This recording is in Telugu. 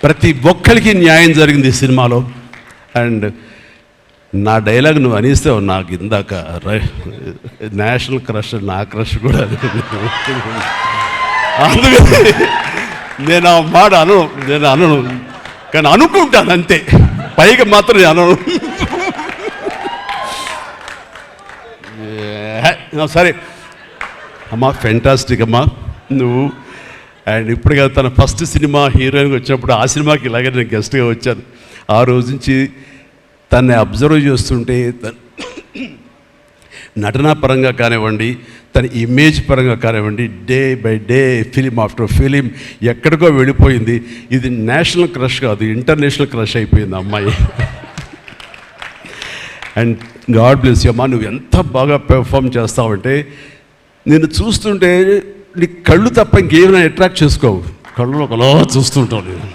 ప్రతి ఒక్కరికి న్యాయం జరిగింది ఈ సినిమాలో. అండ్ నా డైలాగ్ నువ్వు అనిస్తే నాకు ఇందాక నేషనల్ క్రష్, నా క్రష్ కూడా అందుకని నేను ఆ మాట అనను కానీ అనుకుంటాను అంతే, పైకి మాత్రం నేను అనను. సరే అమ్మా, ఫెంటాస్టిక్ అమ్మా నువ్వు. అండ్ ఇప్పటిగా తన ఫస్ట్ సినిమా హీరోయిన్గా వచ్చినప్పుడు ఆ సినిమాకి ఇలాగే నేను గెస్ట్గా వచ్చాను. ఆ రోజు నుంచి తనని అబ్జర్వ్ చేస్తుంటే నటనా పరంగా కానివ్వండి, తన ఇమేజ్ పరంగా కానివ్వండి, day by day film after film ఎక్కడికో వెళ్ళిపోయింది. ఇది నేషనల్ క్రష్ కాదు, ఇంటర్నేషనల్ క్రష్ అయిపోయింది అమ్మాయి. అండ్ గాడ్ బ్లెస్ యూ అమ్మా, నువ్వు ఎంత బాగా పెర్ఫామ్ చేస్తావంటే నేను చూస్తుంటే నీ కళ్ళు తప్ప ఇంకేమైనా అట్రాక్ట్ చేసుకోవు, కళ్ళు ఒకలా చూస్తుంటావు నేను.